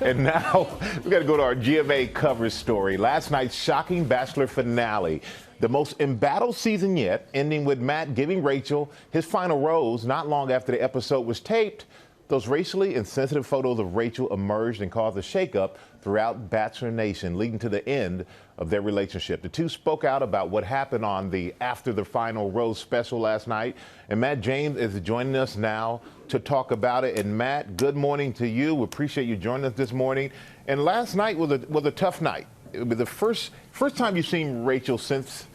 And now we got to go to our GMA cover story. Last night's shocking Bachelor finale. The most embattled season yet, ending with Matt giving Rachel his final rose not long after the episode was taped. Those racially insensitive photos of Rachel emerged and caused a shakeup throughout Bachelor Nation, leading to the end of their relationship. The two spoke out about what happened on the After the Final Rose special last night. And Matt James is joining us now to talk about it. And Matt, good morning to you. We appreciate you joining us this morning. And last night was a tough night. It was the first time you've seen Rachel since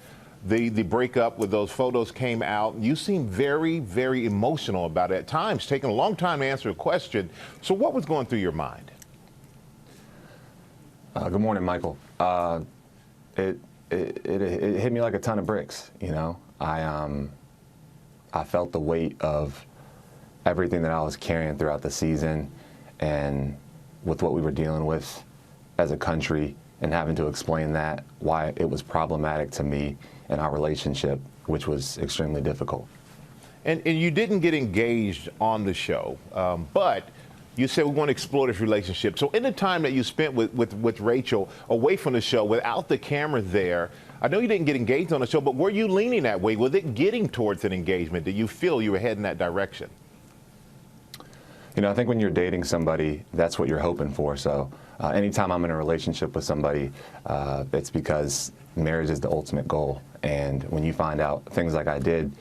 the breakup with those photos came out. You seem very, very emotional about it at times, taking a long time to answer a question. So what was going through your mind? Good morning, Michael. It hit me like a ton of bricks, you know. I felt the weight of everything that I was carrying throughout the season and with what we were dealing with as a country and having to explain that, why it was problematic to me in our relationship, which was extremely difficult. And you didn't get engaged on the show, but you said we want to explore this relationship. So in the time that you spent with Rachel away from the show, without the camera there, I know you didn't get engaged on the show, but were you leaning that way? Was it getting towards an engagement? Did you feel you were heading that direction? You know, I think when you're dating somebody, that's what you're hoping for. So anytime I'm in a relationship with somebody, it's because marriage is the ultimate goal. And when you find out things like I did,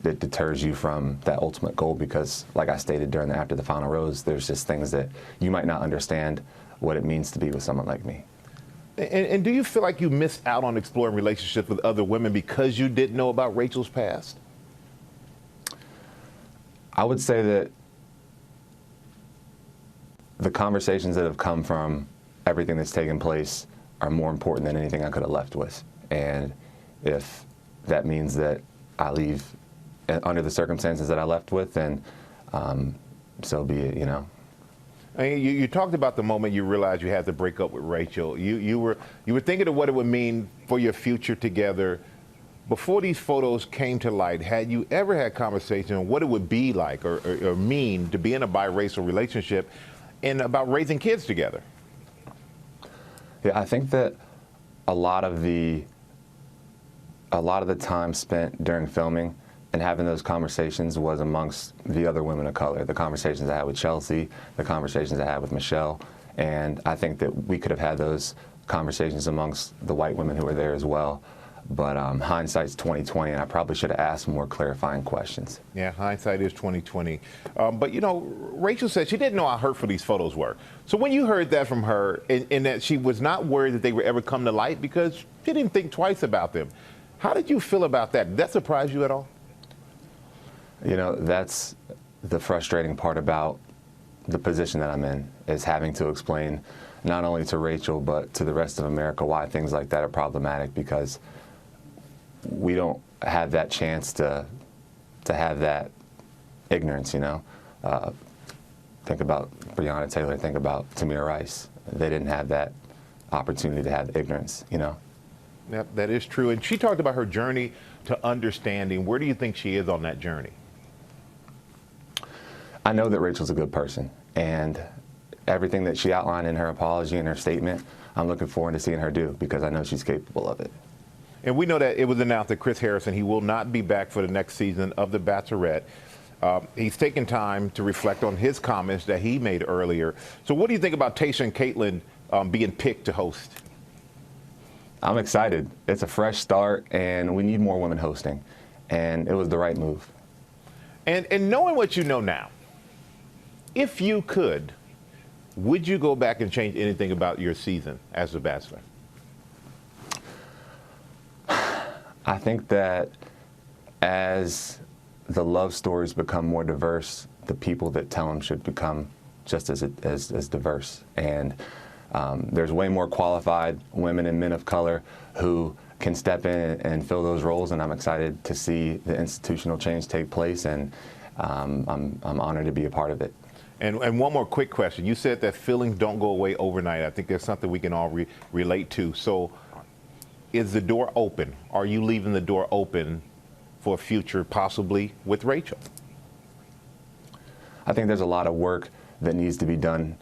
it deters you from that ultimate goal because, like I stated during the After the Final Rose, there's just things that you might not understand what it means to be with someone like me. And do you feel like you missed out on exploring relationships with other women because you didn't know about Rachel's past? I would say that the conversations that have come from everything that's taken place are more important than anything I could have left with. And if that means that I leave under the circumstances that I left with, then so be it, you know. I mean, you talked about the moment you realized you had to break up with Rachel. You were thinking of what it would mean for your future together. Before these photos came to light, had you ever had conversation on what it would be like or mean to be in a biracial relationship and about raising kids together? Yeah, I think that a lot of the time spent during filming and having those conversations was amongst the other women of color. The conversations I had with Chelsea, the conversations I had with Michelle, and I think that we could have had those conversations amongst the white women who were there as well. But hindsight's 20/20, and I probably should have asked more clarifying questions. Yeah, hindsight is 20/20. But you know, Rachel said she didn't know how hurtful these photos were. So when you heard that from her, and that she was not worried that they would ever come to light because she didn't think twice about them, how did you feel about that? Did that surprise you at all? You know, that's the frustrating part about the position that I'm in, is having to explain not only to Rachel but to the rest of America why things like that are problematic, because we don't have that chance to have that ignorance, you know. Think about Breonna Taylor, think about Tamir Rice. They didn't have that opportunity to have ignorance, you know. Yep, that is true. And she talked about her journey to understanding. Where do you think she is on that journey? I know that Rachel's a good person, and everything that she outlined in her apology and her statement, I'm looking forward to seeing her do, because I know she's capable of it. And we know that it was announced that Chris Harrison, he will not be back for the next season of The Bachelorette. He's taken time to reflect on his comments that he made earlier. So what do you think about Tayshia and Caitlin being picked to host? I'm excited. It's a fresh start, and we need more women hosting, and it was the right move. And knowing what you know now, if you could, would you go back and change anything about your season as The Bachelor? I think that as the love stories become more diverse, the people that tell them should become just as diverse. And there's way more qualified women and men of color who can step in and fill those roles, and I'm excited to see the institutional change take place, and I'm honored to be a part of it. And one more quick question. You said that feelings don't go away overnight. I think there's something we can all relate to. So is the door open? Are you leaving the door open for a future possibly with Rachel? I think there's a lot of work that needs to be done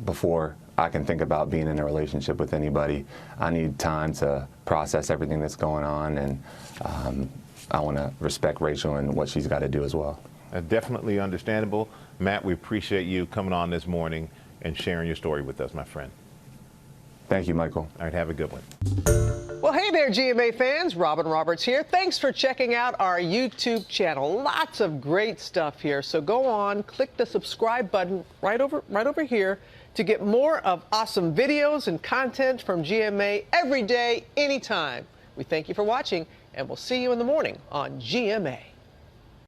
before I can think about being in a relationship with anybody. I need time to process everything that's going on, and I want to respect Rachael and what she's got to do as well. Definitely understandable. Matt, we appreciate you coming on this morning and sharing your story with us, my friend. Thank you, Michael. All right, have a good one. Well, hey there, GMA fans. Robin Roberts here. Thanks for checking out our YouTube channel. Lots of great stuff here. So go on, click the subscribe button right over here to get more of awesome videos and content from GMA every day, anytime. We thank you for watching, and we'll see you in the morning on GMA.